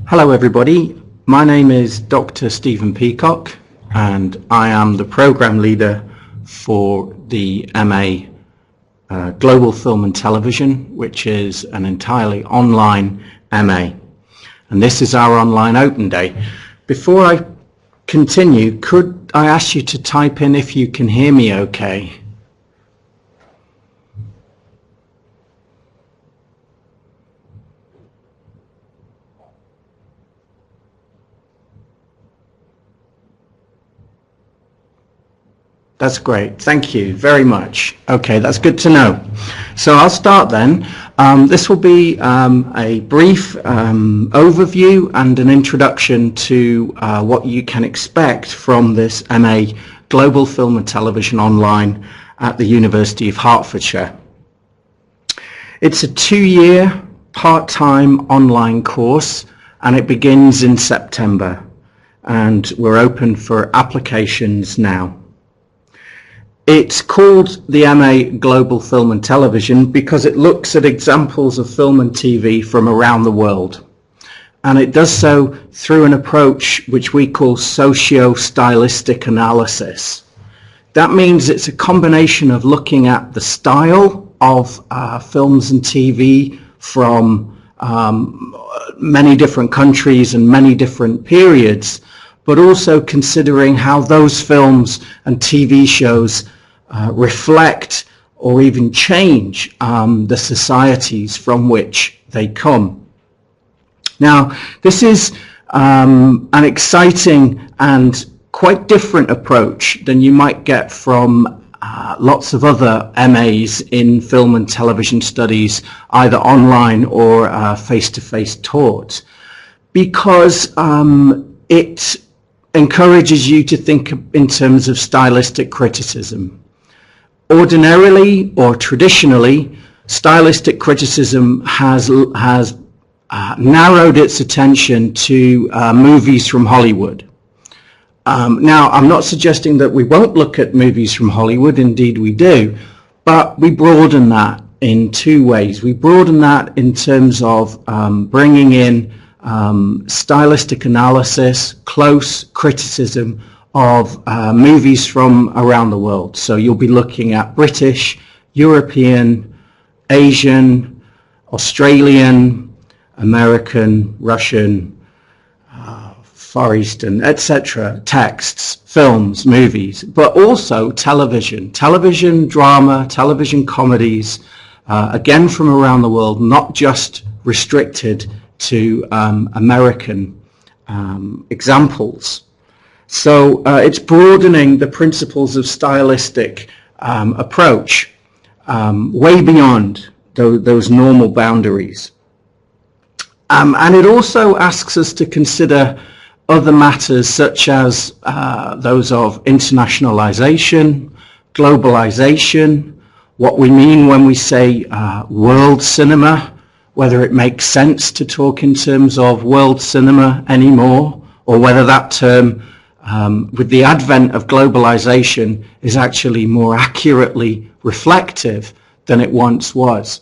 Hello everybody, my name is Dr. Stephen Peacock and I am the Programme Leader for the MA Global Film and Television, which is an entirely online MA, and this is our online open day. Before I continue, could I ask you to type in if you can hear me okay? That's great. Thank you very much. Okay, that's good to know. So I'll start then. This will be a brief overview and an introduction to what you can expect from this MA Global Film and Television Online at the University of Hertfordshire. It's a 2-year part-time online course and it begins in September, and we're open for applications now. It's called the MA Global Film and Television because it looks at examples of film and TV from around the world. And it does so through an approach which we call socio-stylistic analysis. That means it's a combination of looking at the style of films and TV from many different countries and many different periods, but also considering how those films and TV shows reflect or even change the societies from which they come. Now, this is an exciting and quite different approach than you might get from lots of other MAs in film and television studies, either online or face-to-face taught, because it encourages you to think in terms of stylistic criticism. Ordinarily or traditionally, stylistic criticism has narrowed its attention to movies from Hollywood. Now, I'm not suggesting that we won't look at movies from Hollywood, indeed we do, but we broaden that in two ways. We broaden that in terms of bringing in stylistic analysis, close criticism of movies from around the world. So you'll be looking at British, European, Asian, Australian, American, Russian, Far Eastern, etc. texts, films, movies, but also television drama, television comedies, again from around the world, not just restricted to American examples. So it's broadening the principles of stylistic approach way beyond those normal boundaries. And it also asks us to consider other matters such as those of internationalization, globalization, what we mean when we say world cinema, whether it makes sense to talk in terms of world cinema anymore, or whether that term, with the advent of globalization, is actually more accurately reflective than it once was.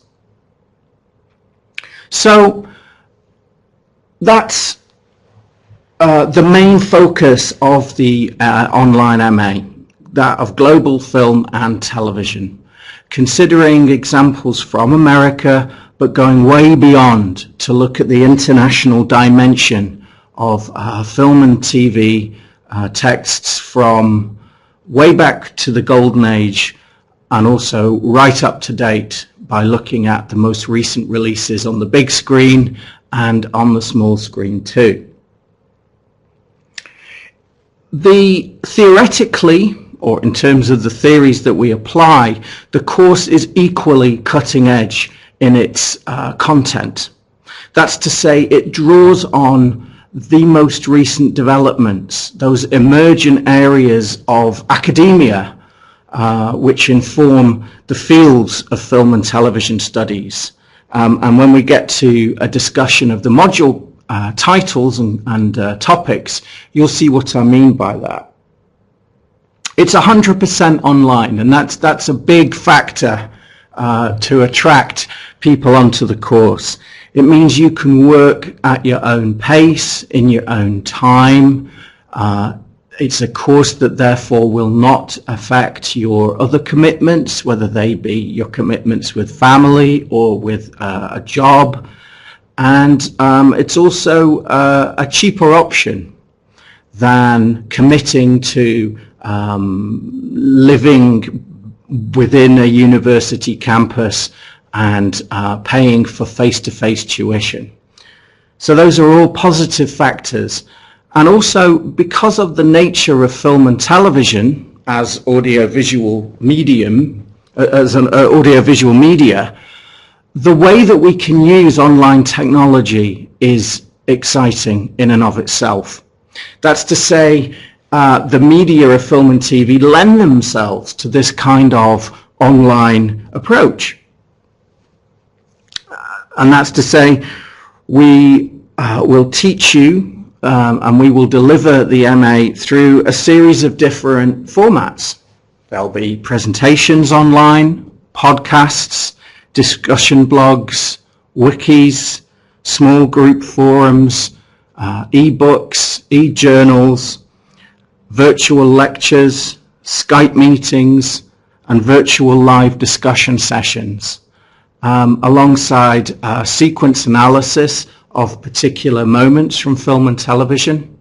So that's the main focus of the online MA, that of global film and television, considering examples from America, but going way beyond to look at the international dimension of film and TV texts from way back to the Golden Age, and also right up to date by looking at the most recent releases on the big screen and on the small screen too. Theoretically, or in terms of the theories that we apply, the course is equally cutting edge in its content. That's to say, it draws on the most recent developments, those emergent areas of academia which inform the fields of film and television studies. And when we get to a discussion of the module titles and topics, you'll see what I mean by that. It's 100% online, and that's a big factor to attract people onto the course. It means you can work at your own pace, in your own time. It's a course that therefore will not affect your other commitments, whether they be your commitments with family or with a job. And it's also a cheaper option than committing to living within a university campus and paying for face-to-face tuition. So those are all positive factors. And also, because of the nature of film and television as audiovisual medium, as an audiovisual media, the way that we can use online technology is exciting in and of itself. That's to say, the media of film and TV lend themselves to this kind of online approach. And that's to say, we will teach you and we will deliver the MA through a series of different formats. There'll be presentations online, podcasts, discussion blogs, wikis, small group forums, e-books, e-journals, virtual lectures, Skype meetings, and virtual live discussion sessions, alongside sequence analysis of particular moments from film and television,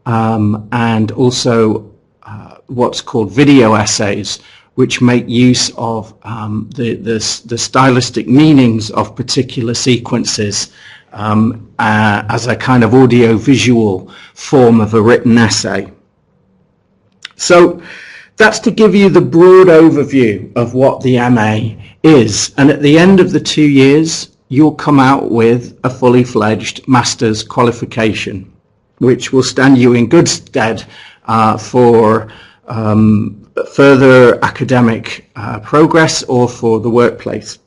and also what's called video essays, which make use of the stylistic meanings of particular sequences as a kind of audio-visual form of a written essay. So that's to give you the broad overview of what the MA is. And at the end of the 2 years, you'll come out with a fully fledged master's qualification, which will stand you in good stead for further academic progress or for the workplace.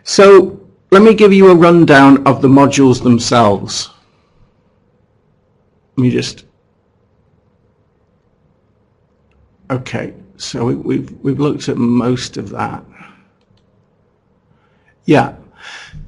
So let me give you a rundown of the modules themselves. Let me just... Okay, so we've looked at most of that. Yeah,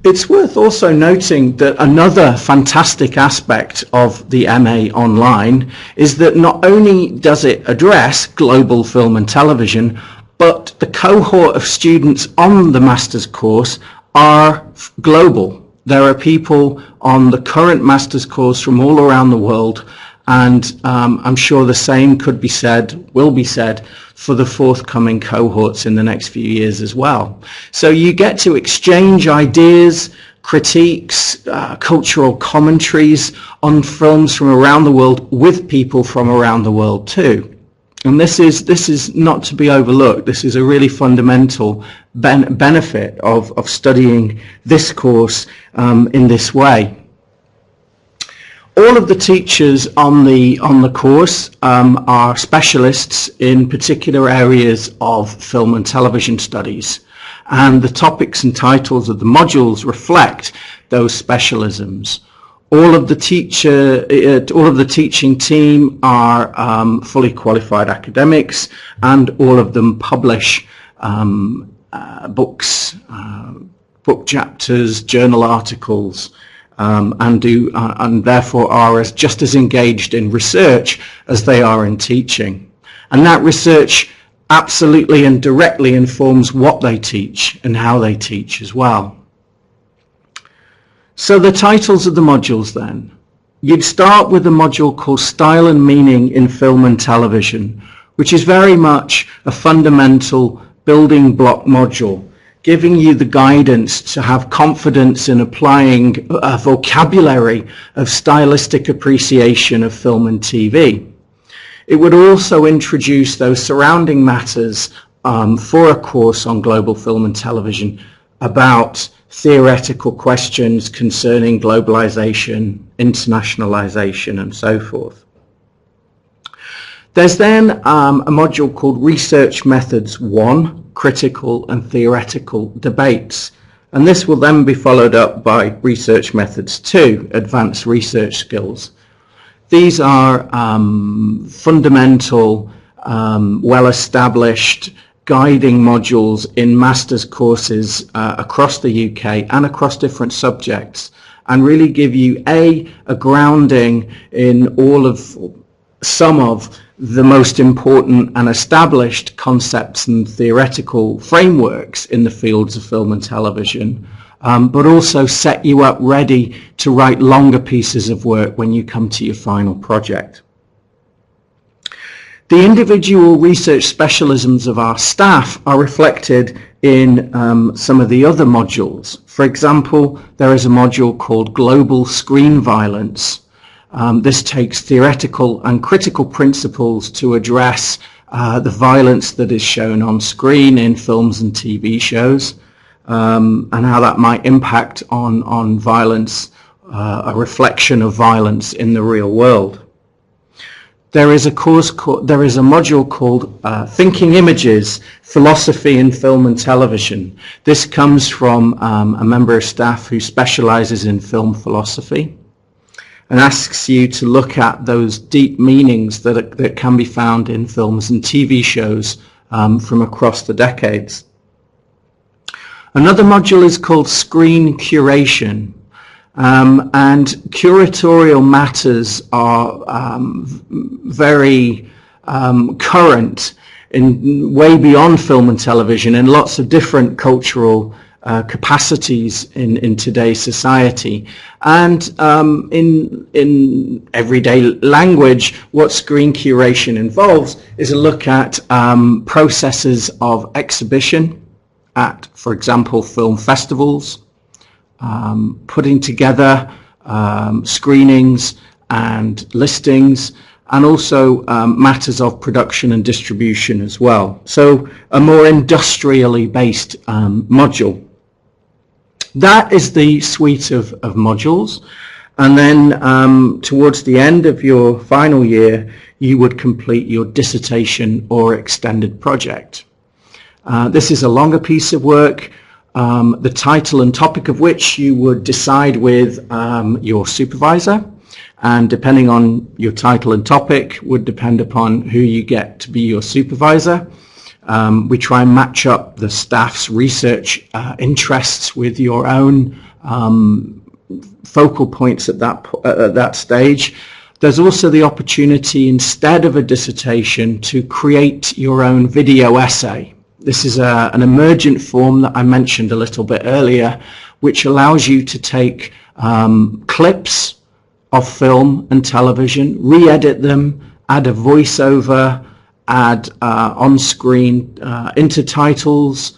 it's worth also noting that another fantastic aspect of the MA Online is that not only does it address global film and television, but the cohort of students on the master's course are global. There are people on the current master's course from all around the world, and I'm sure the same could be said, will be said, for the forthcoming cohorts in the next few years as well. So you get to exchange ideas, critiques, cultural commentaries on films from around the world with people from around the world too. And this is not to be overlooked. This is a really fundamental benefit of studying this course in this way. All of the teachers on the course are specialists in particular areas of film and television studies, and the topics and titles of the modules reflect those specialisms. All of the teaching team are fully qualified academics, and all of them publish books, book chapters, journal articles. And therefore are just as engaged in research as they are in teaching. And that research absolutely and directly informs what they teach and how they teach as well. So the titles of the modules then. You'd start with a module called Style and Meaning in Film and Television, which is very much a fundamental building block module, giving you the guidance to have confidence in applying a vocabulary of stylistic appreciation of film and TV. It would also introduce those surrounding matters for a course on global film and television about theoretical questions concerning globalization, internationalization, and so forth. There's then a module called Research Methods 1, Critical and Theoretical Debates, and this will then be followed up by Research Methods 2, Advanced Research Skills. These are fundamental, well-established guiding modules in master's courses across the UK and across different subjects, and really give you a grounding in some of the most important and established concepts and theoretical frameworks in the fields of film and television, but also set you up ready to write longer pieces of work when you come to your final project. The individual research specialisms of our staff are reflected in some of the other modules. For example, there is a module called Global Screen Violence. This takes theoretical and critical principles to address the violence that is shown on screen in films and TV shows, and how that might impact on violence, a reflection of violence in the real world. There is a module called Thinking Images, Philosophy in Film and Television. This comes from a member of staff who specializes in film philosophy, and asks you to look at those deep meanings that can be found in films and TV shows from across the decades. Another module is called Screen Curation, and curatorial matters are very current way beyond film and television in lots of different cultural capacities in today's society. And in everyday language, what screen curation involves is a look at processes of exhibition at, for example, film festivals, putting together screenings and listings, and also matters of production and distribution as well. So a more industrially based module. That is the suite of modules, and then towards the end of your final year you would complete your dissertation or extended project. This is a longer piece of work, the title and topic of which you would decide with your supervisor, and depending on your title and topic would depend upon who you get to be your supervisor. We try and match up the staff's research interests with your own focal points at that stage. There's also the opportunity, instead of a dissertation, to create your own video essay. This is an emergent form that I mentioned a little bit earlier, which allows you to take clips of film and television, re-edit them, add a voiceover, add on-screen intertitles,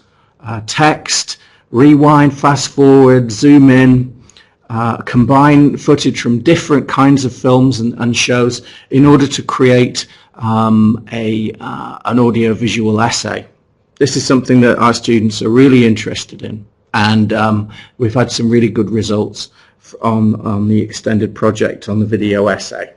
text, rewind, fast forward, zoom in, combine footage from different kinds of films and shows in order to create an audio-visual essay. This is something that our students are really interested in, and we've had some really good results on the extended project on the video essay.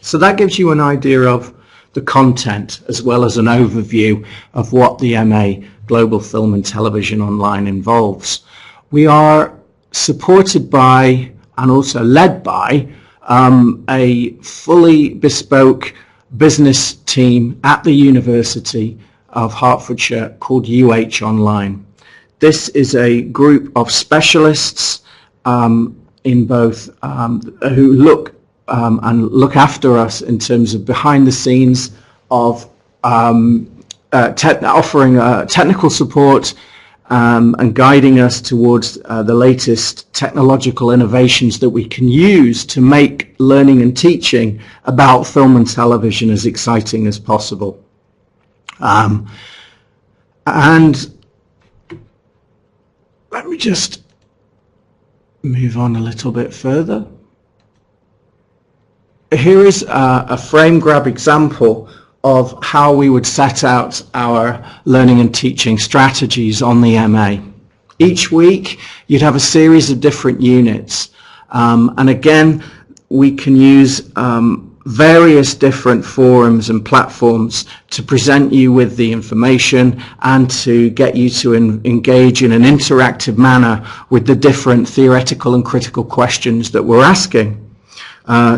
So that gives you an idea of the content as well as an overview of what the MA Global Film and Television Online involves. We are supported by and also led by a fully bespoke business team at the University of Hertfordshire called UH Online. This is a group of specialists in both who look and look after us in terms of behind the scenes of offering technical support and guiding us towards the latest technological innovations that we can use to make learning and teaching about film and television as exciting as possible. And let me just move on a little bit further. Here is a frame grab example of how we would set out our learning and teaching strategies on the MA. Each week you'd have a series of different units, and again we can use various different forums and platforms to present you with the information and to get you to engage in an interactive manner with the different theoretical and critical questions that we're asking.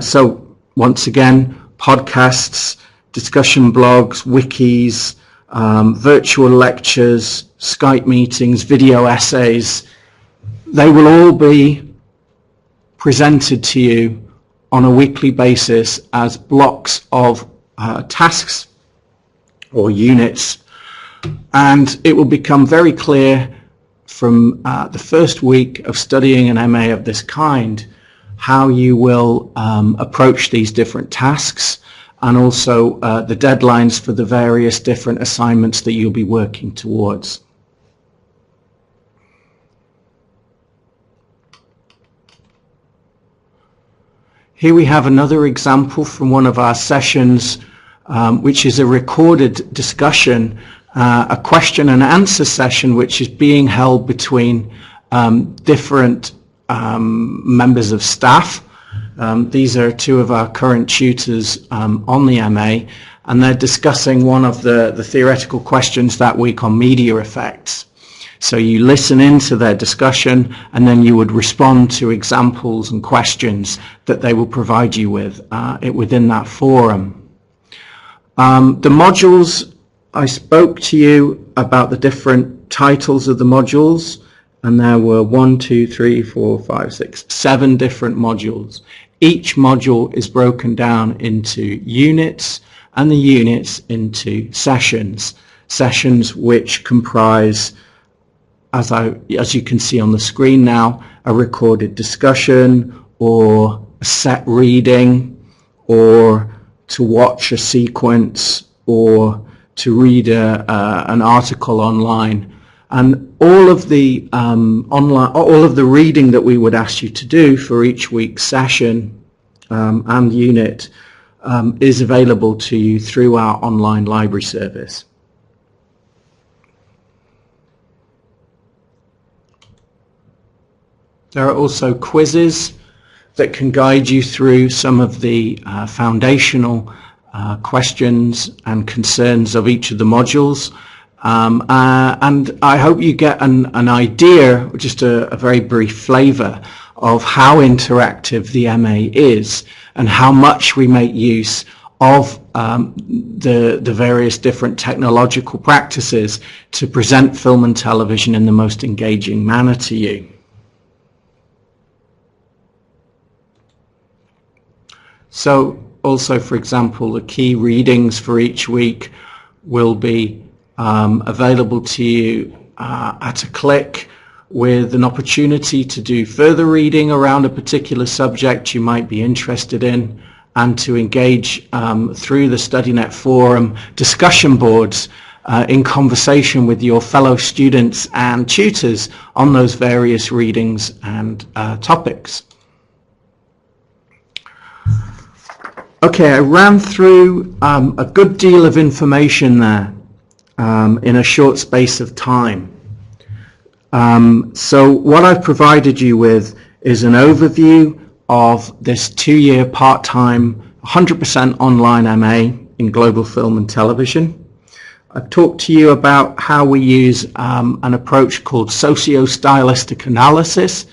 So once again, podcasts, discussion blogs, wikis, virtual lectures, Skype meetings, video essays. They will all be presented to you on a weekly basis as blocks of tasks or units, and it will become very clear from the first week of studying an MA of this kind how you will approach these different tasks, and also the deadlines for the various different assignments that you'll be working towards. Here we have another example from one of our sessions, which is a recorded discussion, a question and answer session which is being held between different members of staff. These are two of our current tutors on the MA, and they're discussing one of the theoretical questions that week on media effects. So you listen into their discussion, and then you would respond to examples and questions that they will provide you with within that forum. The modules, I spoke to you about the different titles of the modules, and there were 7 different modules. Each module is broken down into units, and the units into sessions. Sessions which comprise, as you can see on the screen now, a recorded discussion, or a set reading, or to watch a sequence, or to read an article online. And all of the reading that we would ask you to do for each week's session and unit is available to you through our online library service. There are also quizzes that can guide you through some of the foundational questions and concerns of each of the modules. And I hope you get an idea, just a very brief flavour of how interactive the MA is and how much we make use of the various different technological practices to present film and television in the most engaging manner to you. So also, for example, the key readings for each week will be available to you at a click, with an opportunity to do further reading around a particular subject you might be interested in, and to engage through the StudyNet forum discussion boards in conversation with your fellow students and tutors on those various readings and topics. Okay, I ran through a good deal of information there in a short space of time. So what I've provided you with is an overview of this 2-year part-time 100% online MA in global film and television. I've talked to you about how we use an approach called socio-stylistic analysis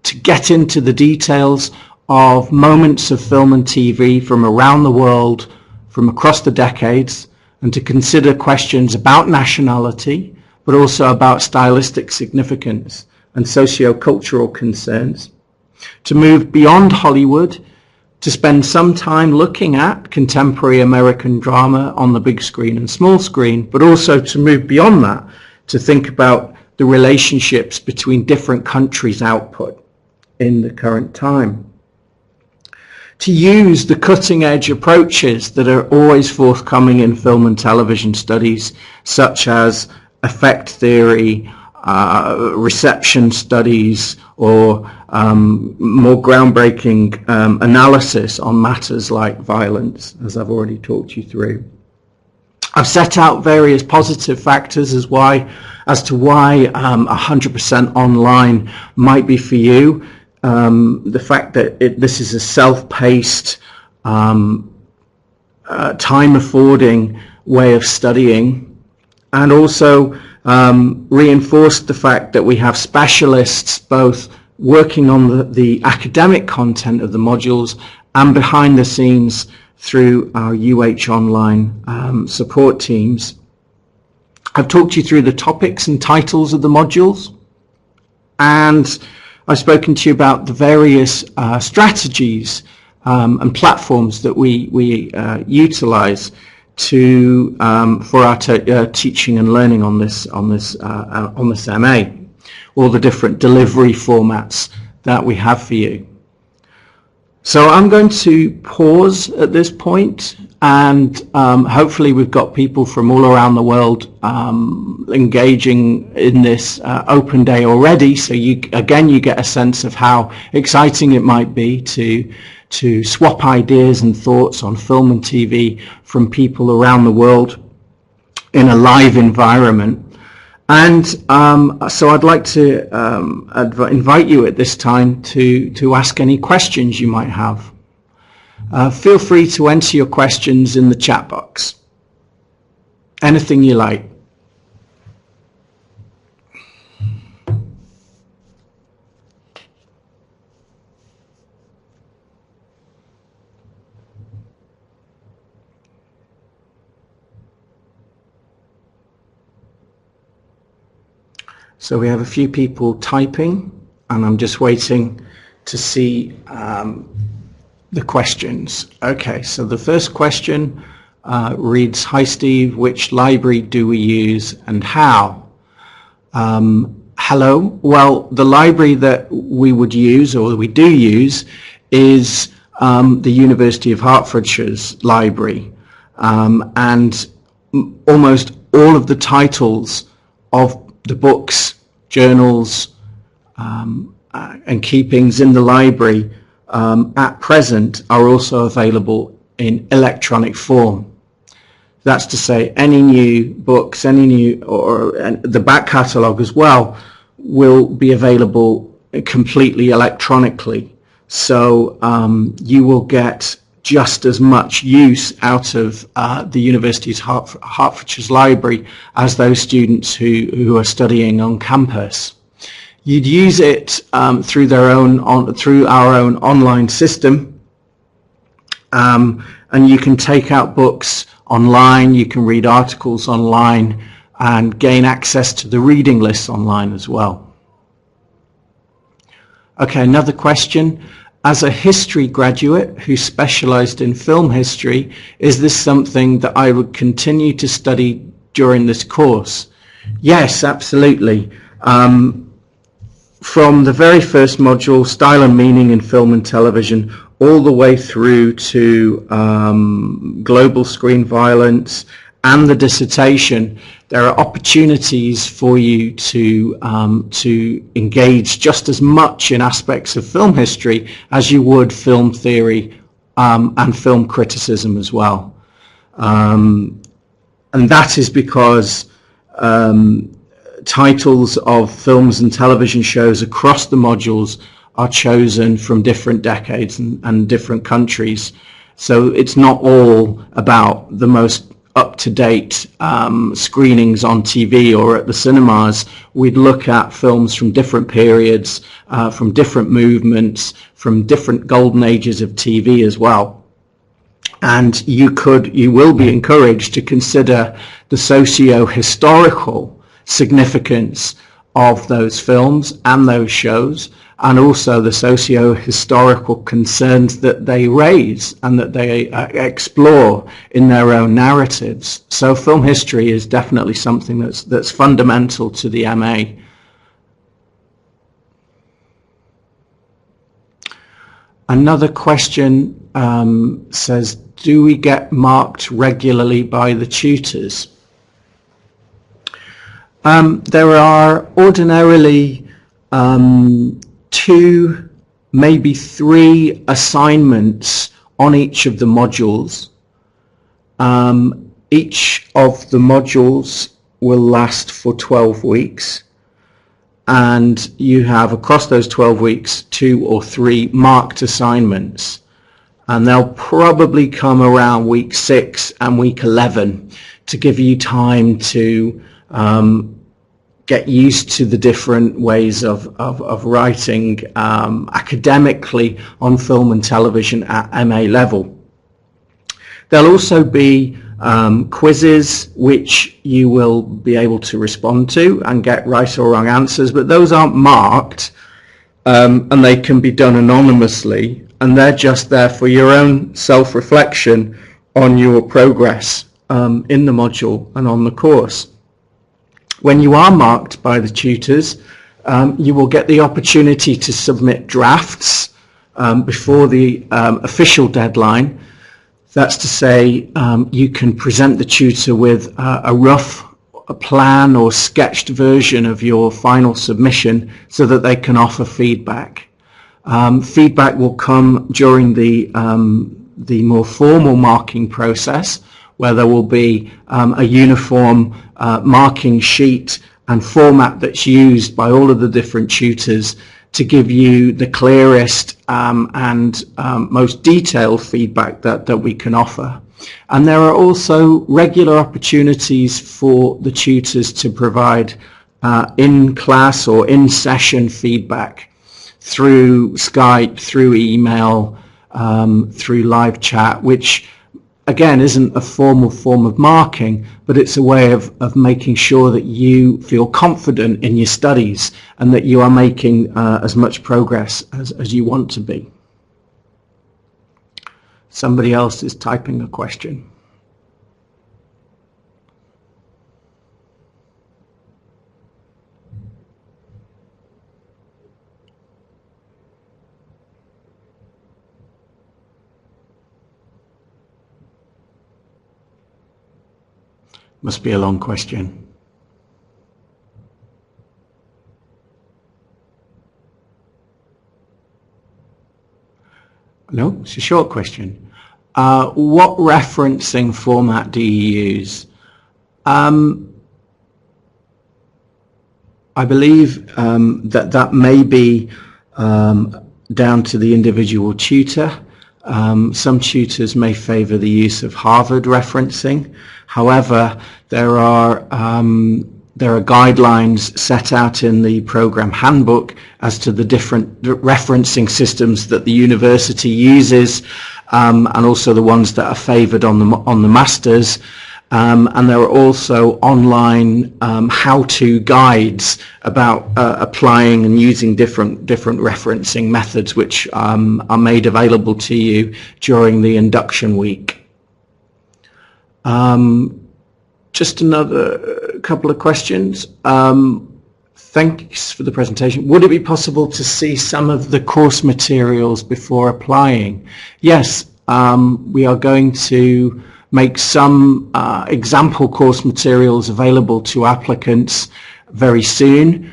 to get into the details of moments of film and TV from around the world, from across the decades, and to consider questions about nationality, but also about stylistic significance and socio-cultural concerns, to move beyond Hollywood, to spend some time looking at contemporary American drama on the big screen and small screen, but also to move beyond that, to think about the relationships between different countries' output in the current time. To use the cutting-edge approaches that are always forthcoming in film and television studies, such as effect theory, reception studies, or more groundbreaking analysis on matters like violence, as I've already talked you through. I've set out various positive factors as to why 100% online might be for you. The fact that this is a self-paced, time-affording way of studying, and also reinforced the fact that we have specialists both working on the academic content of the modules and behind the scenes through our UH Online support teams. I've talked you through the topics and titles of the modules, and I've spoken to you about the various strategies and platforms that we utilize to for our teaching and learning on this MA, all the different delivery formats that we have for you. So I'm going to pause at this point, and hopefully we've got people from all around the world engaging in this open day already, so you get a sense of how exciting it might be to swap ideas and thoughts on film and TV from people around the world in a live environment. And so I'd like to invite you at this time to ask any questions you might have. Feel free to enter your questions in the chat box. Anything you like. So we have a few people typing, and I'm just waiting to see the questions. Okay, so the first question reads, "Hi Steve, which library do we use and how?" Hello. Well, the library that we would use, or we do use, is the University of Hertfordshire's library, and almost all of the titles of the books, journals, and keepings in the library at present are also available in electronic form. That's to say, any new books, or the back catalogue as well, will be available completely electronically. So you will get just as much use out of the University's Hertfordshire's library as those students who are studying on campus. You'd use it through our own online system, and you can take out books online, you can read articles online, and gain access to the reading lists online as well. Okay, another question. As a history graduate who specialized in film history, is this something that I would continue to study during this course? Yes, absolutely. From the very first module, Style and Meaning in Film and Television, all the way through to global screen violence and the dissertation, there are opportunities for you to engage just as much in aspects of film history as you would film theory and film criticism as well. And that is because titles of films and television shows across the modules are chosen from different decades and different countries. So it's not all about the most up-to-date screenings on TV or at the cinemas. We'd look at films from different periods, from different movements, from different golden ages of TV as well. And you will be encouraged to consider the socio-historical significance of those films and those shows, and also the socio-historical concerns that they raise and that they explore in their own narratives. So film history is definitely something that's fundamental to the MA. Another question says, do we get marked regularly by the tutors? There are ordinarily 2, maybe 3 assignments on each of the modules. Each of the modules will last for 12 weeks, and you have across those 12 weeks 2 or 3 marked assignments, and they'll probably come around week 6 and week 11 to give you time to get used to the different ways of writing academically on film and television at MA level. There'll also be quizzes which you will be able to respond to and get right or wrong answers, but those aren't marked, and they can be done anonymously, and they're just there for your own self-reflection on your progress in the module and on the course. When you are marked by the tutors, you will get the opportunity to submit drafts before the official deadline. That's to say, you can present the tutor with a rough plan or sketched version of your final submission so that they can offer feedback. Feedback will come during the more formal marking process, where there will be a uniform marking sheet and format that's used by all of the different tutors to give you the clearest and most detailed feedback that we can offer. And there are also regular opportunities for the tutors to provide in-class or in-session feedback through Skype, through email, through live chat, which again isn't a formal form of marking, but it's a way of making sure that you feel confident in your studies and that you are making as much progress as you want to be. Somebody else is typing a question. Must be a long question. No, it's a short question. What referencing format do you use? I believe that may be down to the individual tutor. Some tutors may favor the use of Harvard referencing. However, there are guidelines set out in the program handbook as to the different referencing systems that the university uses, and also the ones that are favored on the masters. And there are also online how-to guides about applying and using different referencing methods, which are made available to you during the induction week. Just another couple of questions. Thanks for the presentation. Would it be possible to see some of the course materials before applying? Yes, we are going to make some example course materials available to applicants very soon.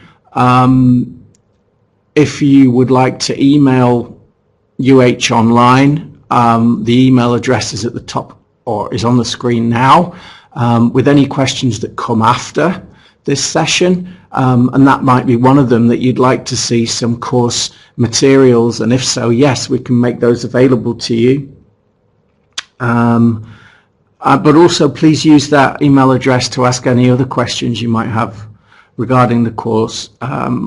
If you would like to email UH Online, the email address is at the top or is on the screen now, with any questions that come after this session, and that might be one of them, that you'd like to see some course materials, and if so, yes, we can make those available to you. But also please use that email address to ask any other questions you might have regarding the course,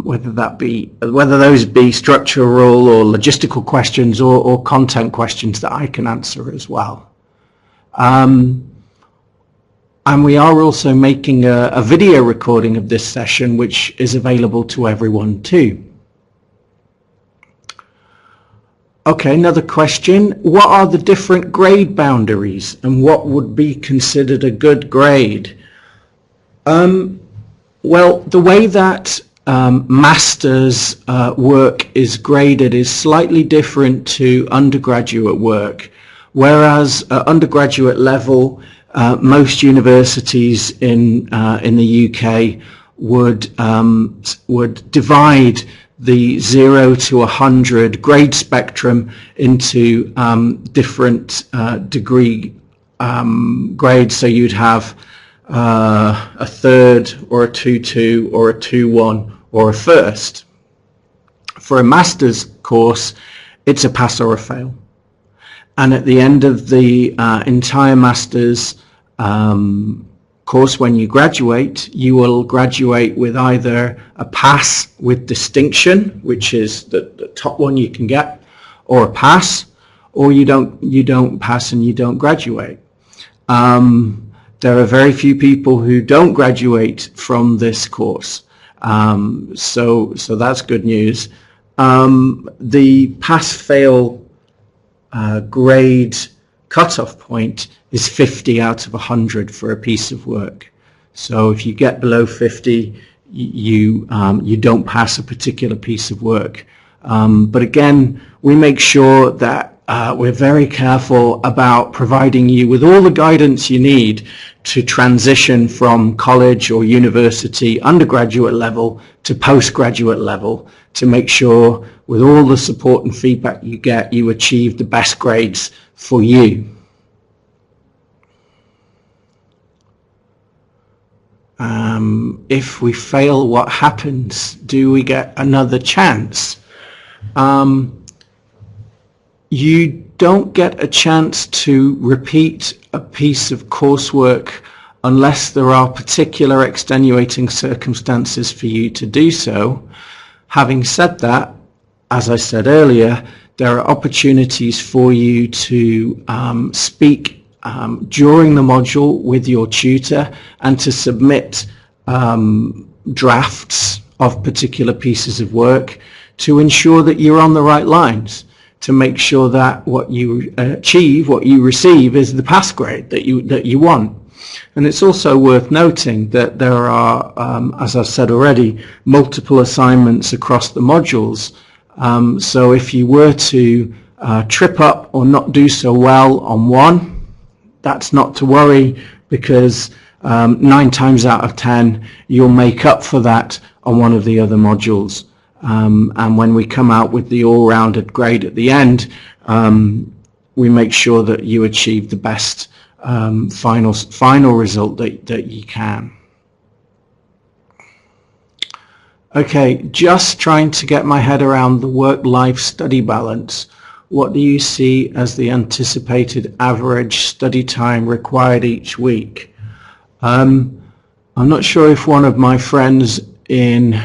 whether those be structural or logistical questions or content questions that I can answer as well. And we are also making a video recording of this session, which is available to everyone too. Okay, another question. What are the different grade boundaries and what would be considered a good grade? Well, the way that master's work is graded is slightly different to undergraduate work, whereas at undergraduate level, most universities in the UK would divide the 0 to 100 grade spectrum into different degree grades. So you'd have a third or a 2-2 or a 2-1 or a first. For a master's course, it's a pass or a fail. And at the end of the entire master's course, when you graduate, you will graduate with either a pass with distinction, which is the top one you can get, or a pass, or you don't pass and you don't graduate. There are very few people who don't graduate from this course. So that's good news. The pass-fail grade cutoff point is 50 out of 100 for a piece of work. So if you get below 50, you don't pass a particular piece of work. But again, we make sure that we're very careful about providing you with all the guidance you need to transition from college or university undergraduate level to postgraduate level, to make sure with all the support and feedback you get, you achieve the best grades for you. If we fail, what happens? Do we get another chance? You don't get a chance to repeat a piece of coursework unless there are particular extenuating circumstances for you to do so. Having said that, as I said earlier, there are opportunities for you to speak during the module with your tutor and to submit drafts of particular pieces of work to ensure that you're on the right lines, to make sure that what you achieve, what you receive, is the pass grade that you want. And it's also worth noting that there are, as I've said already, multiple assignments across the modules. So if you were to trip up or not do so well on one, that's not to worry, because 9 times out of 10 you'll make up for that on one of the other modules. And when we come out with the all-rounded grade at the end, we make sure that you achieve the best final result that you can. Okay, just trying to get my head around the work-life study balance. What do you see as the anticipated average study time required each week? I'm not sure if one of my friends in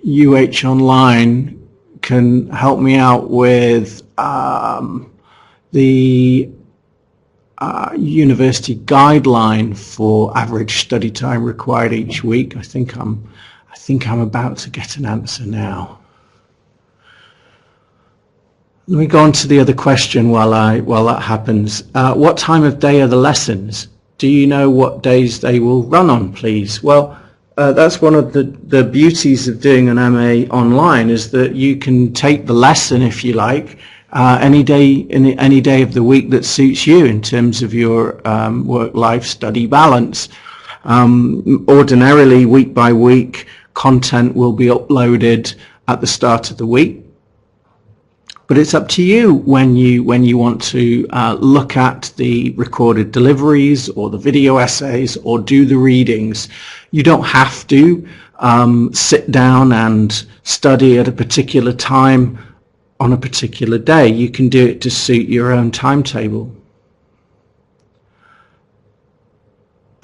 UH Online can help me out with the university guideline for average study time required each week. I think I'm about to get an answer now. Let me go on to the other question while that happens. What time of day are the lessons? Do you know what days they will run on, please? Well, that's one of the beauties of doing an MA online, is that you can take the lesson, if you like, any day of the week that suits you in terms of your work-life study balance. Ordinarily, week by week, content will be uploaded at the start of the week. But it's up to you when you want to look at the recorded deliveries or the video essays or do the readings. You don't have to sit down and study at a particular time on a particular day. You can do it to suit your own timetable.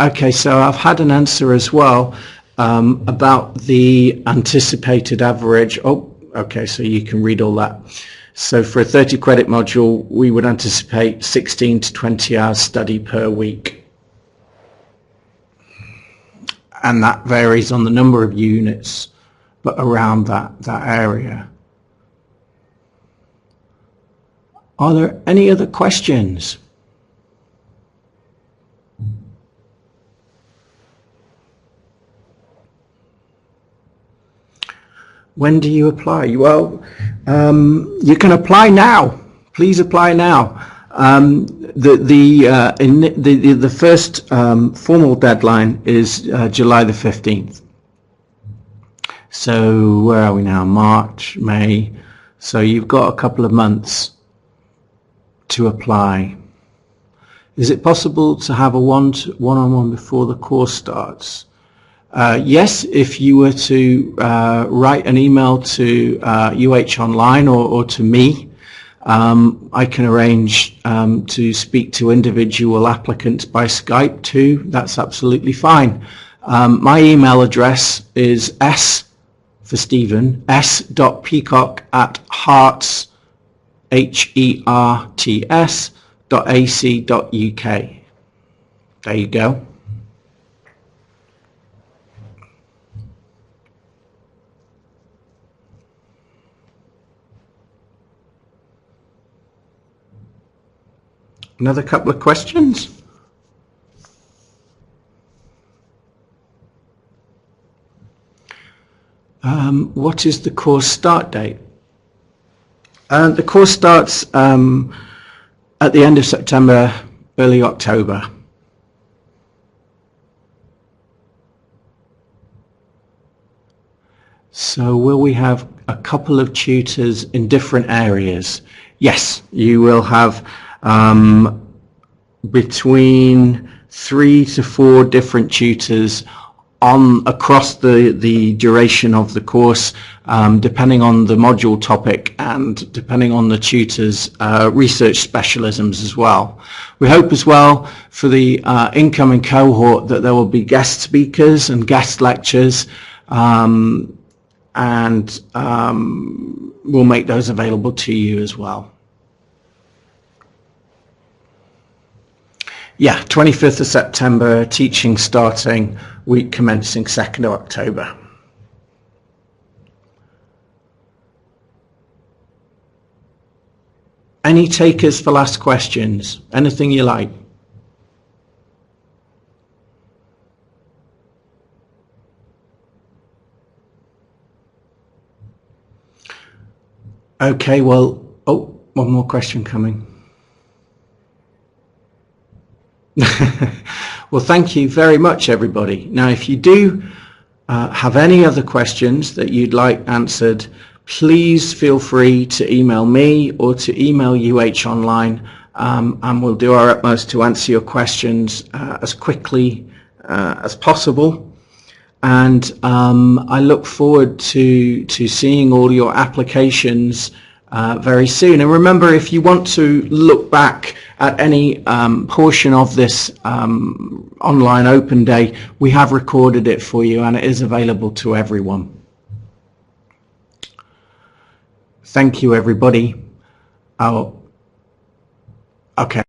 Okay, so I've had an answer as well about the anticipated average. Oh, okay, so you can read all that. So for a 30 credit module, we would anticipate 16 to 20 hours study per week. And that varies on the number of units, but around that area. Are there any other questions? When do you apply? Well, you can apply now. Please apply now. The first formal deadline is July the 15th. So where are we now? March, May. So you've got a couple of months to apply. Is it possible to have a one-on-one before the course starts? Yes, if you were to write an email to UH Online or to me, I can arrange to speak to individual applicants by Skype too. That's absolutely fine. My email address is S for Stephen, s.peacock@herts, HERTS.ac.uk. There you go. Another couple of questions? What is the course start date? The course starts at the end of September, early October. So will we have a couple of tutors in different areas? Yes, you will have between 3 to 4 different tutors across the duration of the course, depending on the module topic and depending on the tutor's research specialisms as well. We hope as well for the incoming cohort that there will be guest speakers and guest lectures, and we'll make those available to you as well. Yeah, 25th of September, teaching starting, week commencing 2nd of October. Any takers for last questions? Anything you like? Okay, well, oh, one more question coming. Well, thank you very much, everybody. Now, if you do have any other questions that you'd like answered, please feel free to email me or to email UH Online, and we'll do our utmost to answer your questions as quickly as possible. And I look forward to seeing all your applications very soon. And remember, if you want to look back at any portion of this online open day, we have recorded it for you and it is available to everyone. Thank you, everybody. Oh, okay.